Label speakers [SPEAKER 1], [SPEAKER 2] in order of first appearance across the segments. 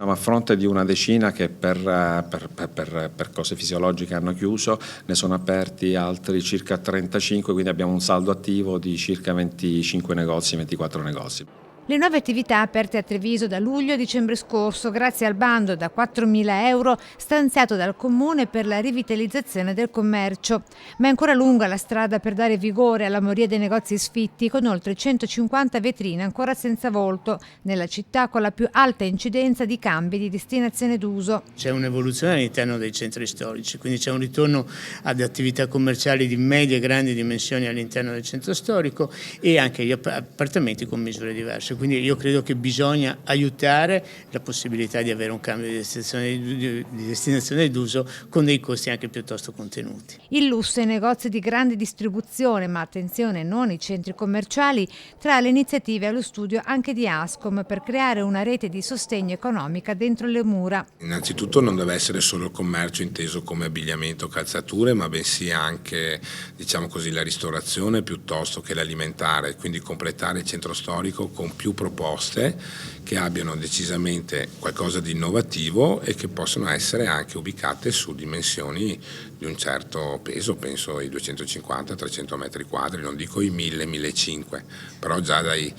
[SPEAKER 1] A fronte di una decina che per cose fisiologiche hanno chiuso, ne sono aperti altri circa 35, quindi abbiamo un saldo attivo di circa 25 negozi, 24 negozi.
[SPEAKER 2] Le nuove attività aperte a Treviso da luglio-dicembre scorso grazie al bando da 4.000 euro stanziato dal Comune per la rivitalizzazione del commercio. Ma è ancora lunga la strada per dare vigore alla moria dei negozi sfitti, con oltre 150 vetrine ancora senza volto, nella città con la più alta incidenza di cambi di destinazione d'uso.
[SPEAKER 3] C'è un'evoluzione all'interno dei centri storici, quindi c'è un ritorno ad attività commerciali di medie e grandi dimensioni all'interno del centro storico e anche gli appartamenti con misure diverse. Quindi io credo che bisogna aiutare la possibilità di avere un cambio di destinazione d'uso con dei costi anche piuttosto contenuti.
[SPEAKER 2] Il lusso e i negozi di grande distribuzione, ma attenzione, non i centri commerciali, tra le iniziative allo studio anche di Ascom per creare una rete di sostegno economica dentro le mura.
[SPEAKER 4] Innanzitutto non deve essere solo il commercio inteso come abbigliamento o calzature, ma bensì anche, diciamo così, la ristorazione piuttosto che l'alimentare, quindi completare il centro storico con più proposte che abbiano decisamente qualcosa di innovativo e che possono essere anche ubicate su dimensioni di un certo peso, penso ai 250-300 metri quadri, non dico i 1000-1500, però già dai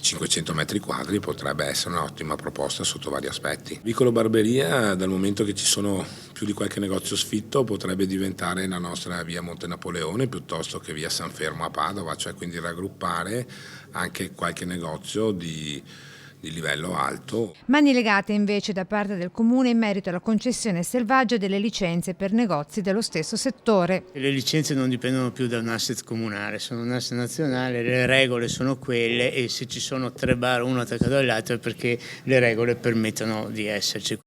[SPEAKER 4] 500 metri quadri potrebbe essere un'ottima proposta sotto vari aspetti. Vicolo Barberia, dal momento che ci sono più di qualche negozio sfitto, potrebbe diventare la nostra via Monte Napoleone piuttosto che via San Fermo a Padova, cioè quindi raggruppare anche qualche negozio di livello alto.
[SPEAKER 2] Mani legate invece da parte del Comune in merito alla concessione selvaggia delle licenze per negozi dello stesso settore.
[SPEAKER 3] Le licenze non dipendono più da un asset comunale, sono un asset nazionale, le regole sono quelle e se ci sono 3 bar uno attaccato all'altro è perché le regole permettono di esserci.